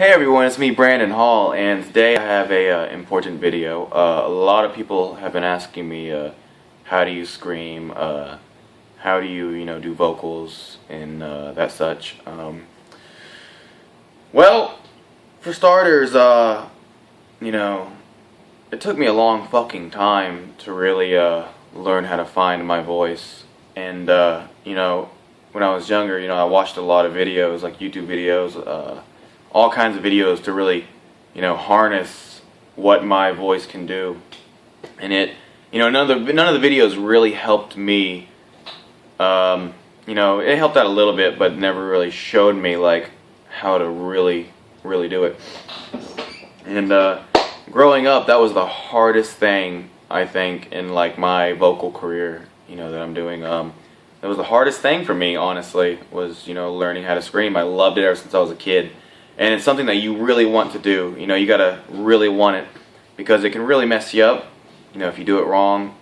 Hey everyone, it's me Brandon Hall, and today I have a important video. A lot of people have been asking me how do you scream, how do you do vocals and that such. Well, for starters, it took me a long fucking time to really learn how to find my voice. And when I was younger, I watched a lot of videos, like YouTube videos, all kinds of videos to really, harness what my voice can do. And none of the videos really helped me. It helped out a little bit, but never really showed me like how to really do it. And growing up, that was the hardest thing I think in like my vocal career, that I'm doing. That was the hardest thing for me, honestly, was learning how to scream. I loved it ever since I was a kid. And it's something that you really want to do. You gotta really want it, because it can really mess you up, if you do it wrong.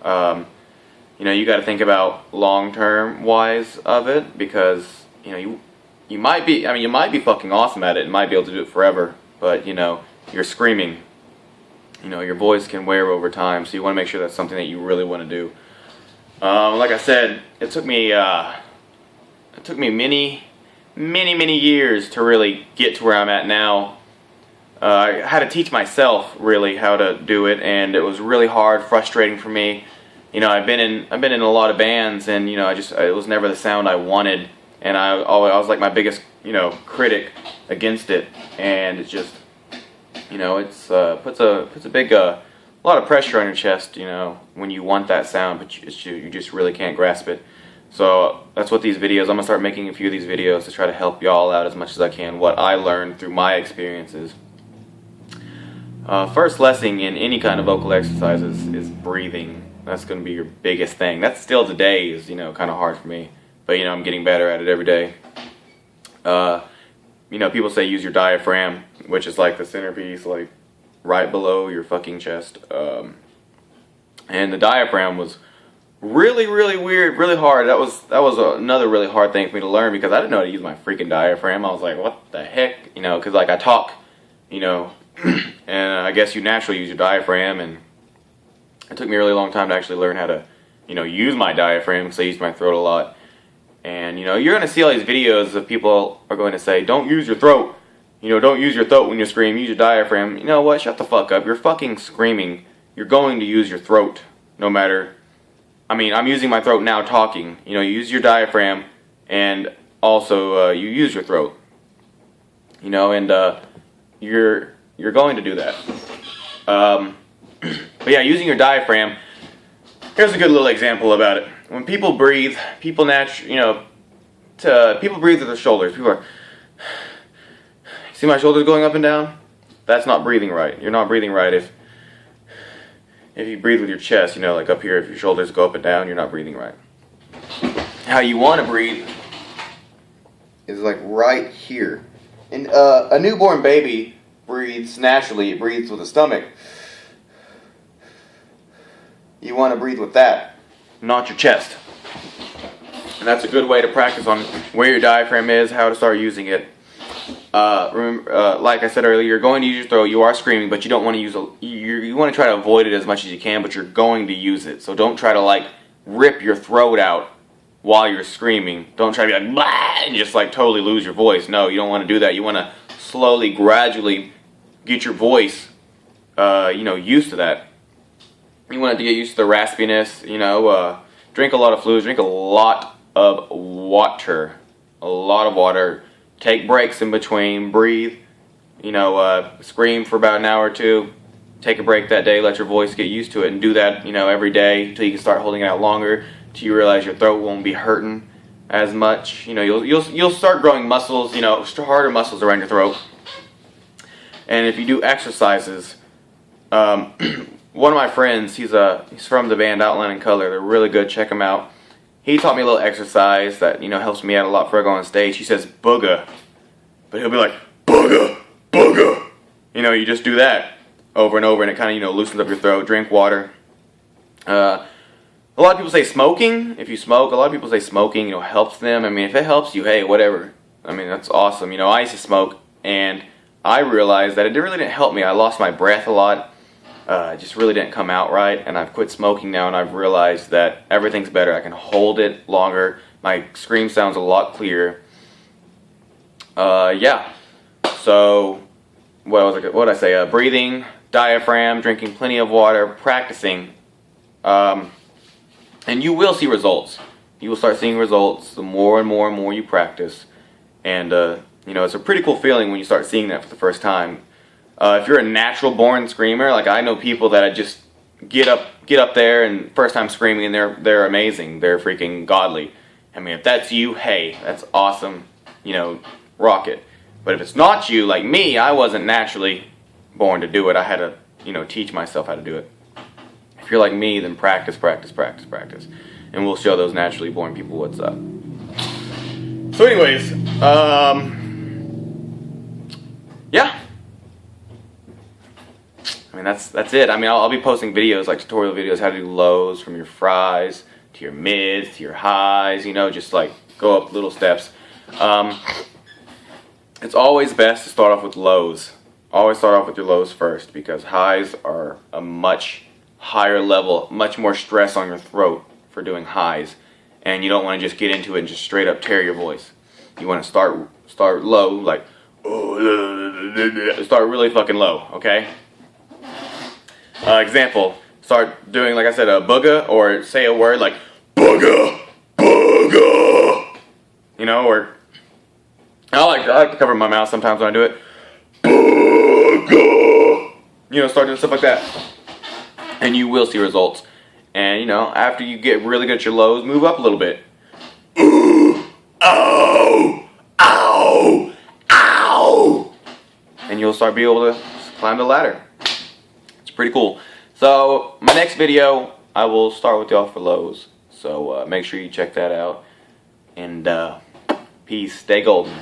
You gotta think about long-term wise of it, because you might be fucking awesome at it and might be able to do it forever, but you're screaming. Your voice can wear over time, so you want to make sure that's something that you really want to do. Like I said, it took me many years to really get to where I'm at now. I had to teach myself really how to do it, and it was really hard, frustrating for me. I've been in a lot of bands, and it was never the sound I wanted, and I was like my biggest critic against it, and it's just it's puts a big lot of pressure on your chest when you want that sound, but you just really can't grasp it. So that's what these videos, I'm going to start making a few of these videos to try to help y'all out as much as I can, what I learned through my experiences. First lesson in any kind of vocal exercises is breathing. That's going to be your biggest thing. That still today is, kind of hard for me, but I'm getting better at it every day. People say use your diaphragm, which is like the centerpiece, like right below your fucking chest. And the diaphragm was really weird, really hard. That was another really hard thing for me to learn, because I didn't know how to use my freaking diaphragm. I was like, what the heck, because like I talk, and I guess you naturally use your diaphragm, and it took me a really long time to actually learn how to, use my diaphragm, because I use my throat a lot. And you're going to see all these videos of people are going to say, don't use your throat, don't use your throat when you scream, use your diaphragm. You know what, shut the fuck up. You're fucking screaming. You're going to use your throat, no matter. I'm using my throat now talking. You use your diaphragm, and also you use your throat. And you're going to do that. But yeah, using your diaphragm. Here's a good little example about it. When people breathe, people breathe with their shoulders. People are, see my shoulders going up and down? That's not breathing right. You're not breathing right if you breathe with your chest, like up here, if your shoulders go up and down, you're not breathing right. How you want to breathe is like right here. And a newborn baby breathes naturally. It breathes with the stomach. You want to breathe with that, not your chest. And that's a good way to practice on where your diaphragm is, how to start using it. Remember, like I said earlier, you're going to use your throat. You are screaming, but you don't want to use you want to try to avoid it as much as you can, but you're going to use it. So don't try to like rip your throat out while you're screaming. Don't try to be like blah and just like totally lose your voice. No, you don't want to do that. You want to slowly, gradually get your voice, used to that. You want it to get used to the raspiness. Drink a lot of fluids. Drink a lot of water. A lot of water. Take breaks in between, breathe, scream for about an hour or two, take a break that day, let your voice get used to it, and do that, every day until you can start holding it out longer, till you realize your throat won't be hurting as much. You'll start growing muscles, harder muscles around your throat. And if you do exercises, one of my friends, he's from the band Outline and Color. They're really good. Check them out. He taught me a little exercise that, helps me out a lot before I go on stage. He says, booga. But he'll be like, booga, booga. You just do that over and over, and it kind of, loosens up your throat. Drink water. A lot of people say smoking. If you smoke, a lot of people say smoking, helps them. If it helps you, hey, whatever. That's awesome. I used to smoke, and I realized that it really didn't help me. I lost my breath a lot. It just really didn't come out right, and I've quit smoking now, and I've realized that everything's better. I can hold it longer. My scream sounds a lot clearer. Yeah. So, what did I say? Breathing, diaphragm, drinking plenty of water, practicing, and you will see results. You will start seeing results the more and more and more you practice, and you know, it's a pretty cool feeling when you start seeing that for the first time. If you're a natural born screamer, like I know people that just get up there and first time screaming, and they're amazing. They're freaking godly. I mean, if that's you, hey, that's awesome. You know, rock it. But if it's not you, like me, I wasn't naturally born to do it. I had to, you know, teach myself how to do it. If you're like me, then practice, practice, practice, practice. And we'll show those naturally born people what's up. So anyways, yeah. I mean, that's it. I mean, I'll be posting videos, like tutorial videos, how to do lows from your fries to your mids to your highs, you know, just like go up little steps. It's always best to start off with lows. Always start off with your lows first, because highs are a much higher level, much more stress on your throat for doing highs, and you don't want to just get into it and just straight up tear your voice. You want to start low, like start really fucking low, okay? Example, start doing, like I said, a booga, or say a word like booga, booga, you know, or I like to cover my mouth sometimes when I do it. Booga. You know, start doing stuff like that, and you will see results. And you know, after you get really good at your lows, move up a little bit. Ooh, ow, ow, ow, and you'll start being able to climb the ladder. It's pretty cool. So my next video, I will start with y'all for lows. So make sure you check that out. And peace. Stay golden.